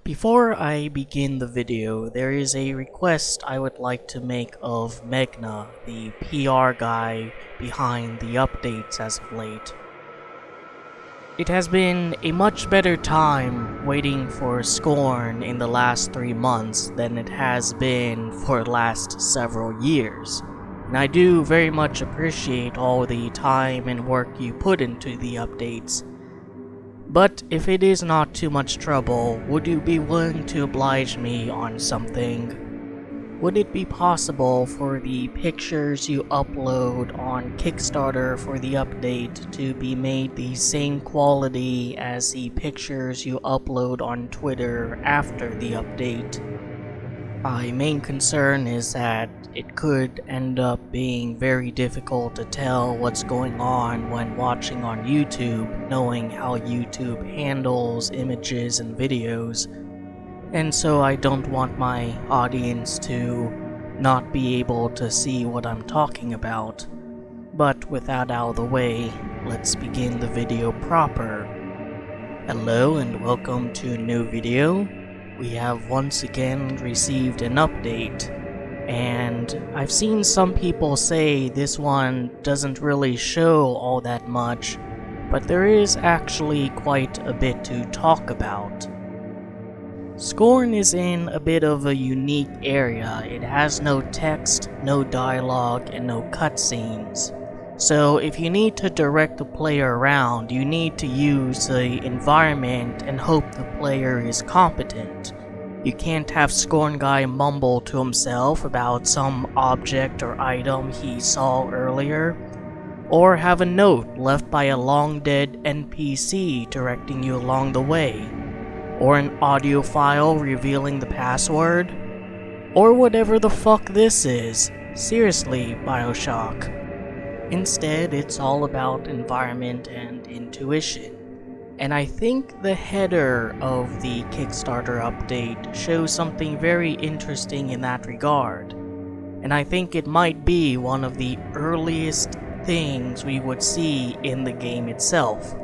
Before I begin the video, there is a request I would like to make of Megna, the PR guy behind the updates as of late. It has been a much better time waiting for Scorn in the last 3 months than it has been for the last several years. And I do very much appreciate all the time and work you put into the updates. But if it is not too much trouble, would you be willing to oblige me on something? Would it be possible for the pictures you upload on Kickstarter for the update to be made the same quality as the pictures you upload on Twitter after the update? My main concern is that it could end up being very difficult to tell what's going on when watching on YouTube, knowing how YouTube handles images and videos, and so I don't want my audience to not be able to see what I'm talking about. But with that out of the way, let's begin the video proper. Hello and welcome to a new video. We have once again received an update, and I've seen some people say this one doesn't really show all that much, but there is actually quite a bit to talk about. Scorn is in a bit of a unique area. It has no text, no dialogue, and no cutscenes. So if you need to direct the player around, you need to use the environment and hope the player is competent. You can't have Scorn Guy mumble to himself about some object or item he saw earlier, or have a note left by a long-dead NPC directing you along the way, or an audio file revealing the password, or whatever the fuck this is. Seriously, BioShock. Instead, it's all about environment and intuition. And I think the header of the Kickstarter update shows something very interesting in that regard. And I think it might be one of the earliest things we would see in the game itself.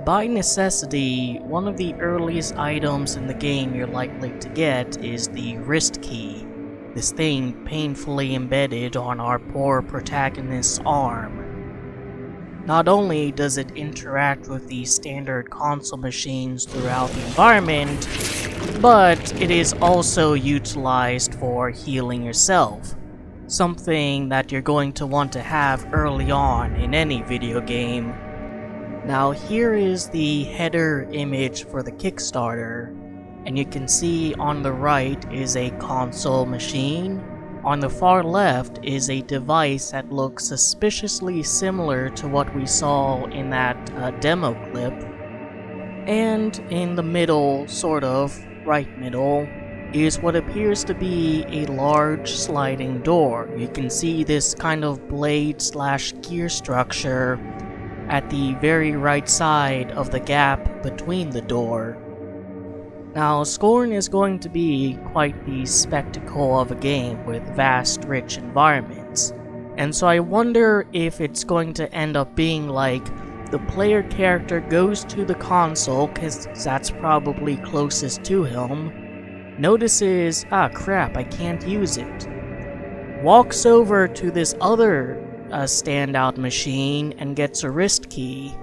By necessity, one of the earliest items in the game you're likely to get is the wrist key. This thing painfully embedded on our poor protagonist's arm. Not only does it interact with the standard console machines throughout the environment, but it is also utilized for healing yourself. Something that you're going to want to have early on in any video game. Now here is the header image for the Kickstarter. And you can see on the right is a console machine. On the far left is a device that looks suspiciously similar to what we saw in that demo clip. And in the middle, sort of, right middle, is what appears to be a large sliding door. You can see this kind of blade/gear structure at the very right side of the gap between the door. Now, Scorn is going to be quite the spectacle of a game with vast, rich environments. And so I wonder if it's going to end up being like the player character goes to the console, because that's probably closest to him, notices, ah crap, I can't use it, walks over to this other standout machine and gets a wrist key.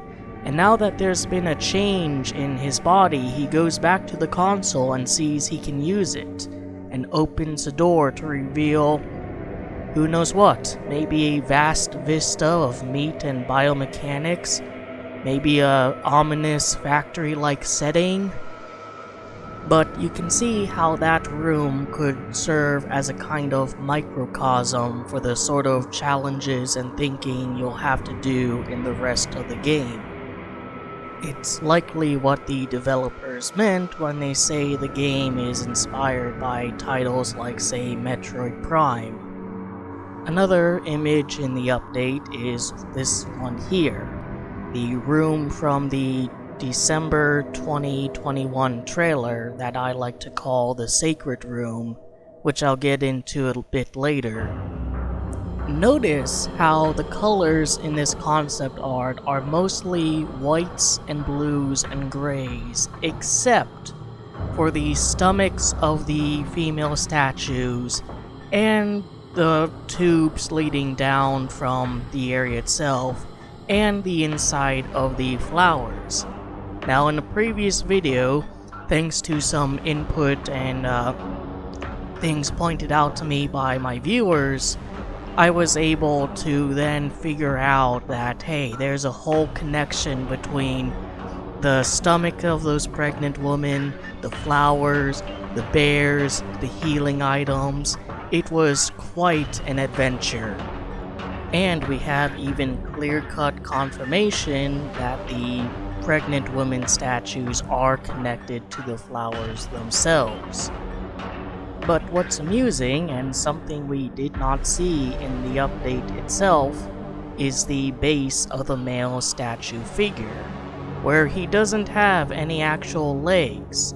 And now that there's been a change in his body, he goes back to the console and sees he can use it, and opens a door to reveal who knows what. Maybe a vast vista of meat and biomechanics, maybe a ominous factory-like setting. But you can see how that room could serve as a kind of microcosm for the sort of challenges and thinking you'll have to do in the rest of the game. It's likely what the developers meant when they say the game is inspired by titles like, say, Metroid Prime. Another image in the update is this one here, the room from the December 2021 trailer that I like to call the Sacred Room, which I'll get into a bit later. Notice how the colors in this concept art are mostly whites and blues and grays, except for the stomachs of the female statues and the tubes leading down from the area itself and the inside of the flowers. Now in the previous video, thanks to some input and things pointed out to me by my viewers, I was able to then figure out that, hey, there's a whole connection between the stomach of those pregnant women, the flowers, the bears, the healing items. It was quite an adventure. And we have even clear-cut confirmation that the pregnant women statues are connected to the flowers themselves. But what's amusing, and something we did not see in the update itself, is the base of the male statue figure, where he doesn't have any actual legs.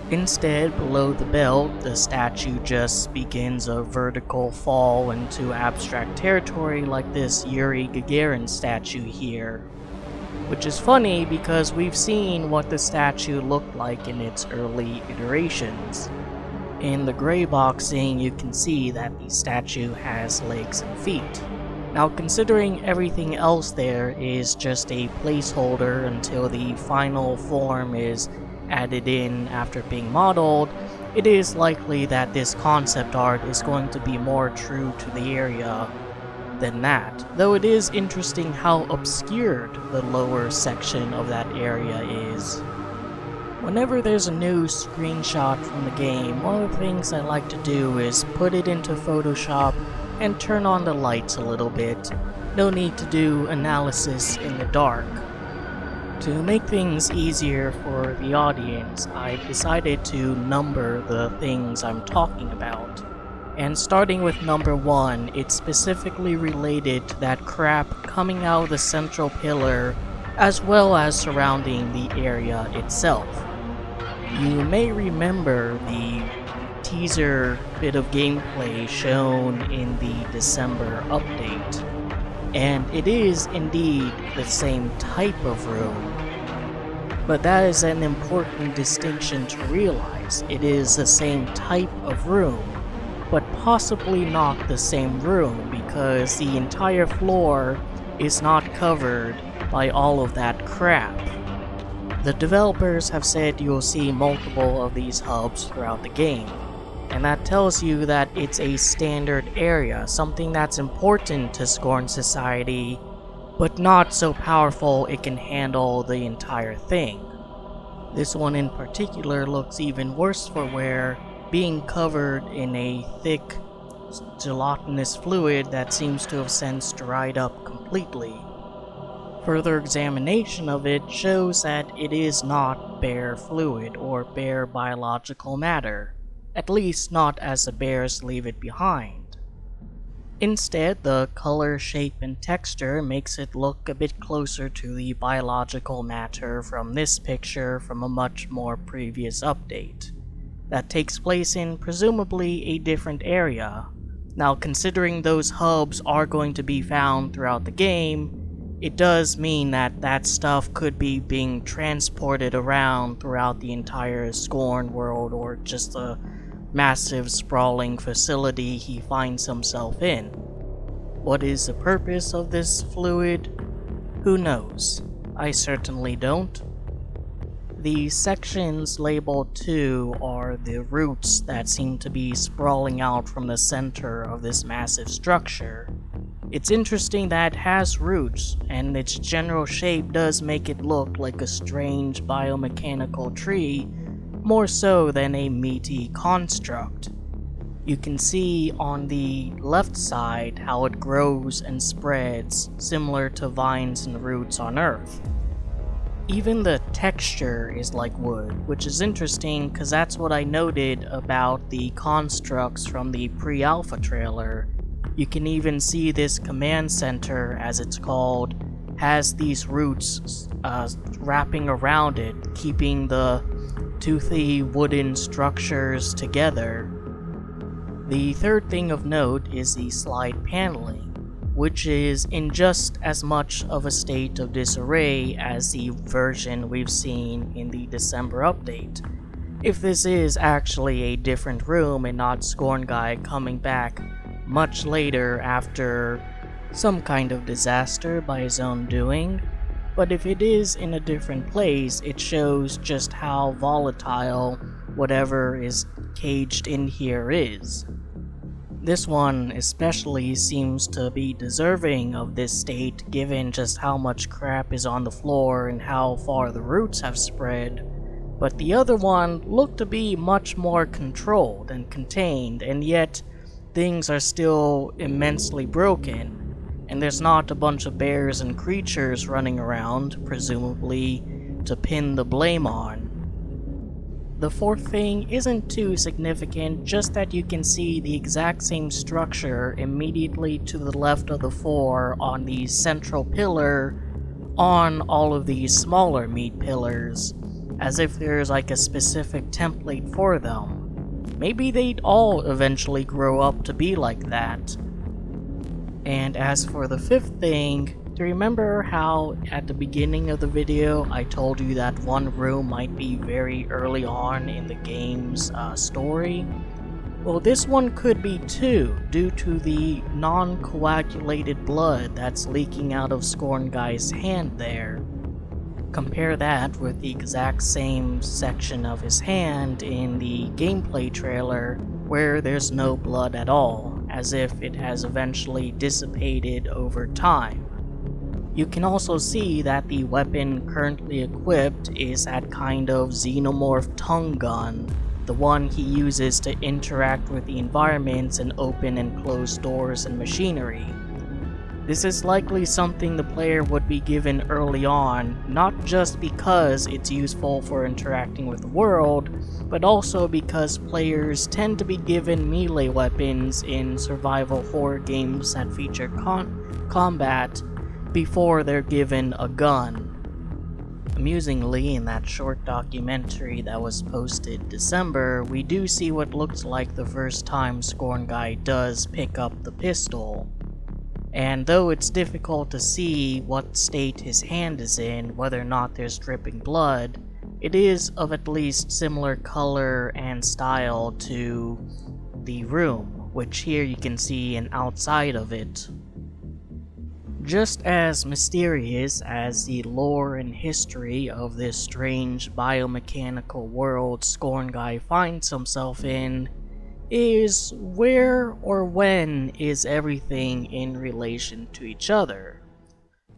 Instead, below the belt, the statue just begins a vertical fall into abstract territory like this Yuri Gagarin statue here. Which is funny because we've seen what the statue looked like in its early iterations. In the gray boxing, you can see that the statue has legs and feet. Now, considering everything else there is just a placeholder until the final form is added in after being modeled, it is likely that this concept art is going to be more true to the area than that, though it is interesting how obscured the lower section of that area is. Whenever there's a new screenshot from the game, one of the things I like to do is put it into Photoshop and turn on the lights a little bit. No need to do analysis in the dark. To make things easier for the audience, I decided to number the things I'm talking about. And starting with number 1, it's specifically related to that crap coming out of the central pillar as well as surrounding the area itself. You may remember the teaser bit of gameplay shown in the December update, and it is indeed the same type of room. But that is an important distinction to realize. It is the same type of room, but possibly not the same room because the entire floor is not covered by all of that crap. The developers have said you'll see multiple of these hubs throughout the game, and that tells you that it's a standard area, something that's important to Scorn Society, but not so powerful it can handle the entire thing. This one in particular looks even worse for wear, being covered in a thick, gelatinous fluid that seems to have since dried up completely. Further examination of it shows that it is not bare fluid or bare biological matter, at least not as the bears leave it behind. Instead, the color, shape, and texture makes it look a bit closer to the biological matter from this picture from a much more previous update. That takes place in presumably a different area. Now, considering those hubs are going to be found throughout the game, it does mean that that stuff could be being transported around throughout the entire Scorn world or just a massive sprawling facility he finds himself in. What is the purpose of this fluid? Who knows? I certainly don't. The sections labeled 2 are the roots that seem to be sprawling out from the center of this massive structure. It's interesting that it has roots, and its general shape does make it look like a strange biomechanical tree, more so than a meaty construct. You can see on the left side how it grows and spreads, similar to vines and roots on Earth. Even the texture is like wood, which is interesting because that's what I noted about the constructs from the pre-alpha trailer. You can even see this command center, as it's called, has these roots wrapping around it, keeping the toothy wooden structures together. The third thing of note is the slide paneling, which is in just as much of a state of disarray as the version we've seen in the December update. If this is actually a different room and not Scorn Guy coming back much later after some kind of disaster by his own doing, but if it is in a different place, it shows just how volatile whatever is caged in here is. This one especially seems to be deserving of this state given just how much crap is on the floor and how far the roots have spread, but the other one looked to be much more controlled and contained, and yet things are still immensely broken, and there's not a bunch of bears and creatures running around, presumably to pin the blame on. The fourth thing isn't too significant, just that you can see the exact same structure immediately to the left of the four on the central pillar on all of these smaller meat pillars, as if there's like a specific template for them. Maybe they'd all eventually grow up to be like that. And as for the fifth thing, do you remember how at the beginning of the video I told you that one room might be very early on in the game's story? Well, this one could be too, due to the non-coagulated blood that's leaking out of Scorn Guy's hand there. Compare that with the exact same section of his hand in the gameplay trailer where there's no blood at all, as if it has eventually dissipated over time. You can also see that the weapon currently equipped is that kind of xenomorph tongue gun, the one he uses to interact with the environments and open and close doors and machinery. This is likely something the player would be given early on, not just because it's useful for interacting with the world, but also because players tend to be given melee weapons in survival horror games that feature combat before they're given a gun. Amusingly, in that short documentary that was posted December, we do see what looks like the first time Scorn Guy does pick up the pistol. And though it's difficult to see what state his hand is in, whether or not there's dripping blood, it is of at least similar color and style to the room, which here you can see an outside of it. Just as mysterious as the lore and history of this strange biomechanical world Scorn Guy finds himself in is where or when is everything in relation to each other.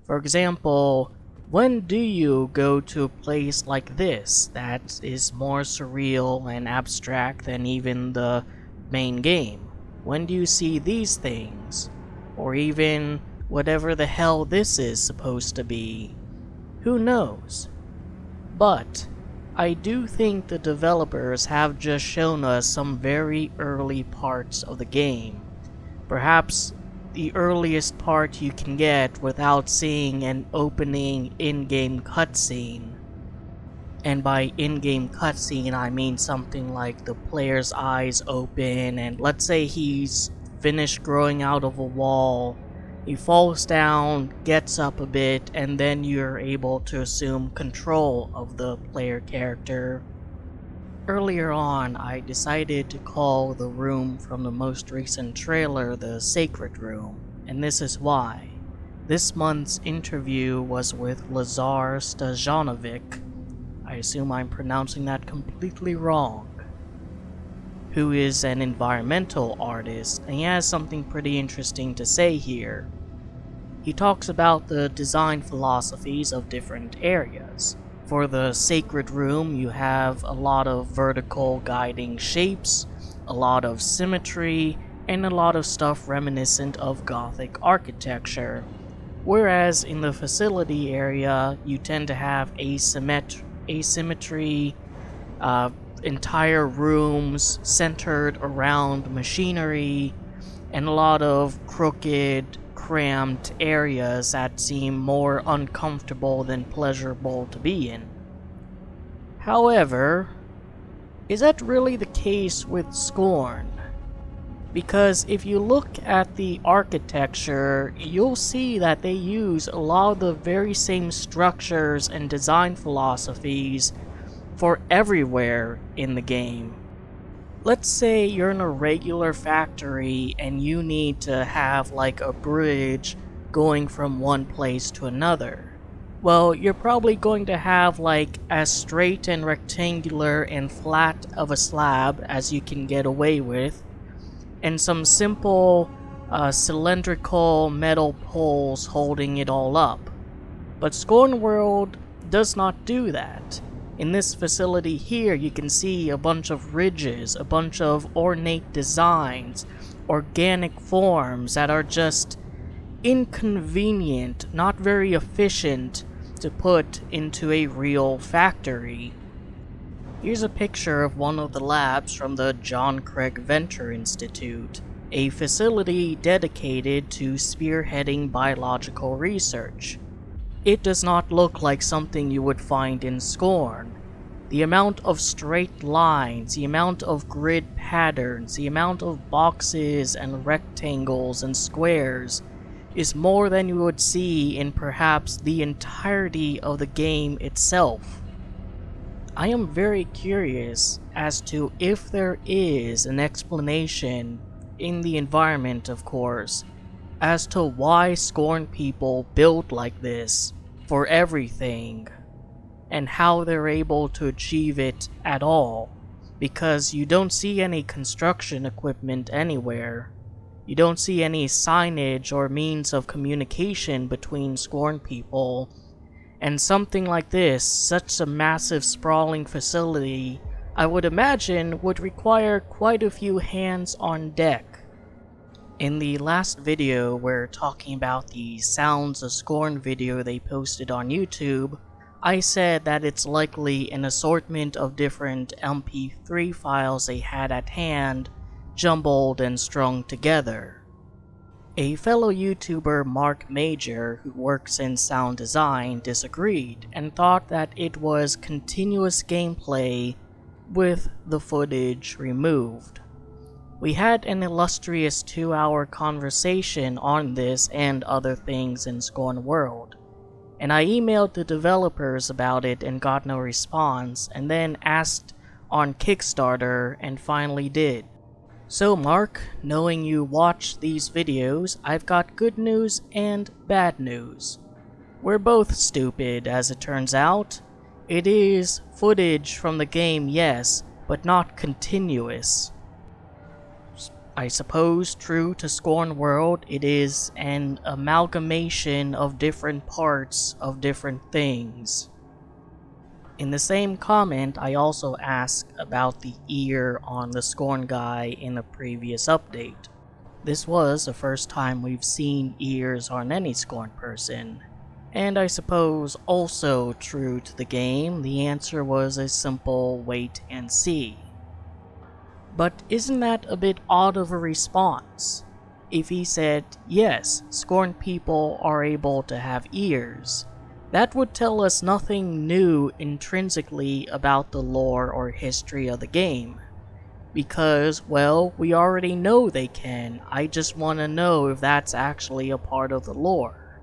For example, when do you go to a place like this that is more surreal and abstract than even the main game? When do you see these things? Or even whatever the hell this is supposed to be? Who knows? But I do think the developers have just shown us some very early parts of the game. Perhaps the earliest part you can get without seeing an opening in-game cutscene. And by in-game cutscene I mean something like the player's eyes open and let's say he's finished growing out of a wall. He falls down, gets up a bit, and then you're able to assume control of the player character. Earlier on, I decided to call the room from the most recent trailer the Sacred Room, and this is why. This month's interview was with Lazar Stajanovic, I assume I'm pronouncing that completely wrong, who is an environmental artist, and he has something pretty interesting to say here. He talks about the design philosophies of different areas. For the Sacred Room, you have a lot of vertical guiding shapes, a lot of symmetry, and a lot of stuff reminiscent of Gothic architecture. Whereas in the facility area, you tend to have asymmetry, entire rooms centered around machinery, and a lot of crooked, cramped areas that seem more uncomfortable than pleasurable to be in. However, is that really the case with Scorn? Because if you look at the architecture, you'll see that they use a lot of the very same structures and design philosophies for everywhere in the game. Let's say you're in a regular factory and you need to have like a bridge going from one place to another. Well, you're probably going to have like as straight and rectangular and flat of a slab as you can get away with, and some simple cylindrical metal poles holding it all up. But Scorn World does not do that. In this facility here, you can see a bunch of ridges, a bunch of ornate designs, organic forms that are just inconvenient, not very efficient to put into a real factory. Here's a picture of one of the labs from the John Craig Venter Institute, a facility dedicated to spearheading biological research. It does not look like something you would find in Scorn. The amount of straight lines, the amount of grid patterns, the amount of boxes and rectangles and squares is more than you would see in perhaps the entirety of the game itself. I am very curious as to if there is an explanation, in the environment of course, as to why Scorn people build like this for everything, and how they're able to achieve it at all, because you don't see any construction equipment anywhere. You don't see any signage or means of communication between Scorn people, and something like this, such a massive sprawling facility, I would imagine would require quite a few hands on deck. In the last video, we're talking about the Sounds of Scorn video they posted on YouTube, I said that it's likely an assortment of different MP3 files they had at hand, jumbled and strung together. A fellow YouTuber, Mark Major, who works in sound design, disagreed and thought that it was continuous gameplay with the footage removed. We had an illustrious 2-hour conversation on this and other things in Scorn World, and I emailed the developers about it and got no response, and then asked on Kickstarter and finally did. So Mark, knowing you watch these videos, I've got good news and bad news. We're both stupid, as it turns out. It is footage from the game, yes, but not continuous. I suppose, true to Scorn World, it is an amalgamation of different parts of different things. In the same comment, I also asked about the ear on the Scorn guy in a previous update. This was the first time we've seen ears on any Scorn person. And I suppose also true to the game, the answer was a simple wait and see. But isn't that a bit odd of a response? If he said, yes, Scorn people are able to have ears, that would tell us nothing new intrinsically about the lore or history of the game. Because, well, we already know they can, I just want to know if that's actually a part of the lore.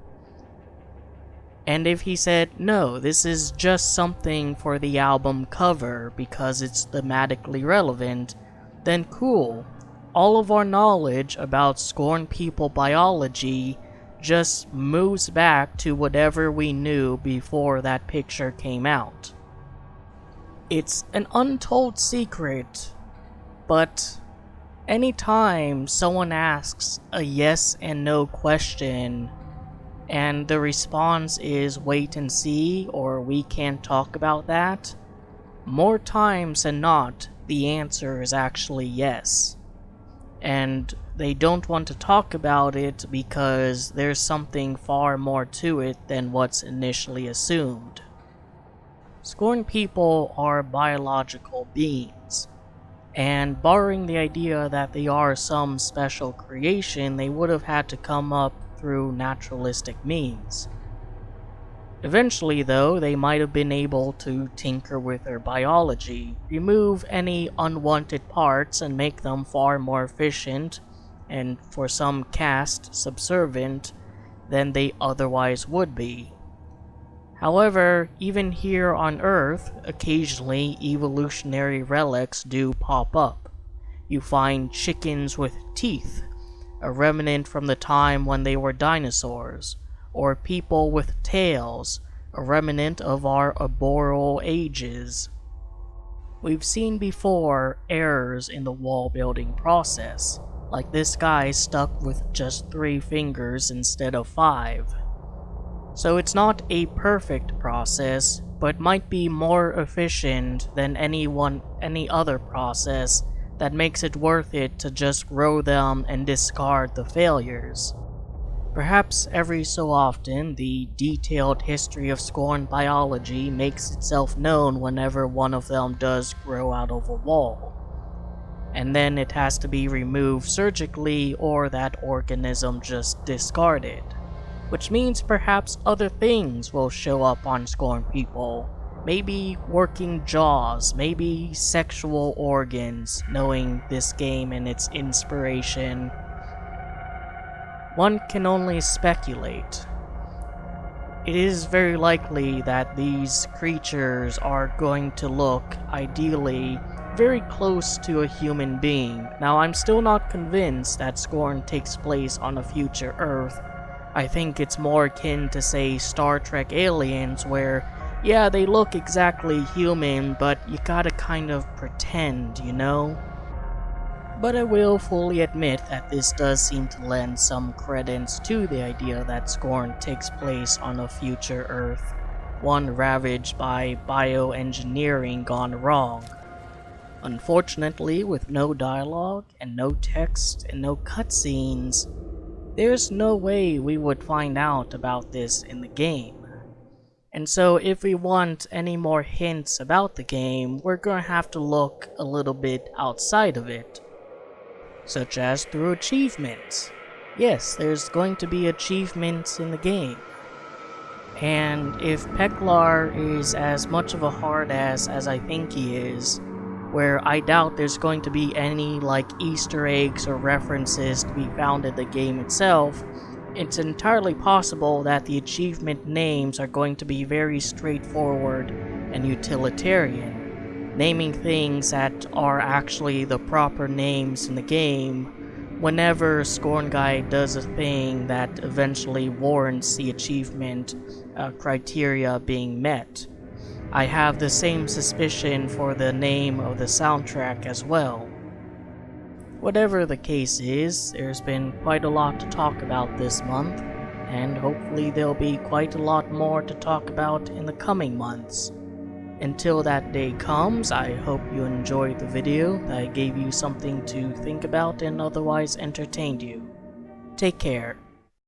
And if he said, no, this is just something for the album cover because it's thematically relevant, then cool. All of our knowledge about Scorn people biology just moves back to whatever we knew before that picture came out. It's an untold secret, but anytime someone asks a yes and no question and the response is wait and see or we can't talk about that, more times than not the answer is actually yes. And they don't want to talk about it because there's something far more to it than what's initially assumed. Scorn people are biological beings, and barring the idea that they are some special creation, they would have had to come up through naturalistic means. Eventually, though, they might have been able to tinker with their biology, remove any unwanted parts and make them far more efficient, and for some caste, subservient than they otherwise would be. However, even here on Earth, occasionally evolutionary relics do pop up. You find chickens with teeth, a remnant from the time when they were dinosaurs, or people with tails, a remnant of our arboreal ages. We've seen before errors in the wall building process, like this guy stuck with just 3 fingers instead of 5. So it's not a perfect process, but might be more efficient than any other process that makes it worth it to just grow them and discard the failures. Perhaps every so often, the detailed history of Scorn biology makes itself known whenever one of them does grow out of a wall. And then it has to be removed surgically or that organism just discarded. Which means perhaps other things will show up on Scorn people. Maybe working jaws, maybe sexual organs, knowing this game and its inspiration. One can only speculate. It is very likely that these creatures are going to look, ideally, very close to a human being. Now, I'm still not convinced that Scorn takes place on a future Earth. I think it's more akin to, say, Star Trek Aliens, where, yeah, they look exactly human, but you gotta kind of pretend, you know? But I will fully admit that this does seem to lend some credence to the idea that Scorn takes place on a future Earth, one ravaged by bioengineering gone wrong. Unfortunately, with no dialogue, and no text, and no cutscenes, there's no way we would find out about this in the game. And so if we want any more hints about the game, we're gonna have to look a little bit outside of it. Such as through achievements. Yes, there's going to be achievements in the game. And if Peklar is as much of a hard ass as I think he is, where I doubt there's going to be any like Easter eggs or references to be found in the game itself, it's entirely possible that the achievement names are going to be very straightforward and utilitarian, naming things that are actually the proper names in the game whenever Scorn Guy does a thing that eventually warrants the achievement criteria being met. I have the same suspicion for the name of the soundtrack as well. Whatever the case is, there's been quite a lot to talk about this month, and hopefully there'll be quite a lot more to talk about in the coming months. Until that day comes, I hope you enjoyed the video, that I gave you something to think about and otherwise entertained you. Take care.